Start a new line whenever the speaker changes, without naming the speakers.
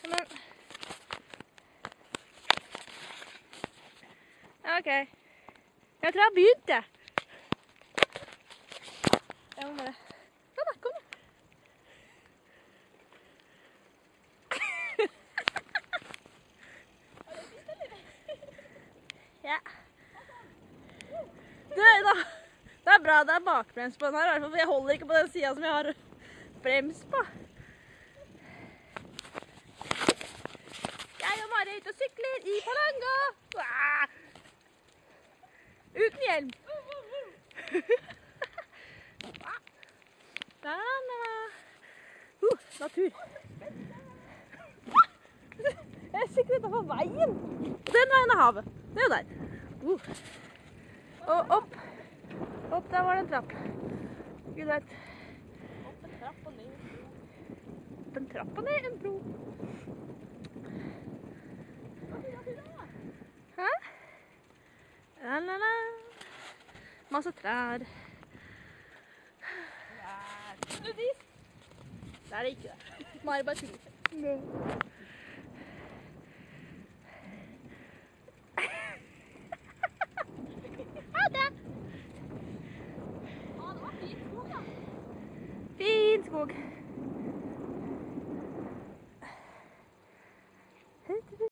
Men... Ok. Jeg tror jeg har begynt, jeg. Jeg må bare... Ja da, kom da. Ja. Det er bra, det er bakbrems på den her, for jeg holder ikke på den siden som jeg har brems på. Jeg og Mari er ute og sykler i Palanga. Uten hjelm. Natur. Jeg sykler utenfor veien. Den veien er havet. Det er jo der. Og opp. Opp, der var det en trapp. Gud vet.
Opp en trapp og ned.
Opp en trapp og ned en bro. Hæ? La. Masse trær.
Nudist!
Det er det ikke det. Mari bare tuller. Ha det!
Ja, det var fint skog da.
Fin skog.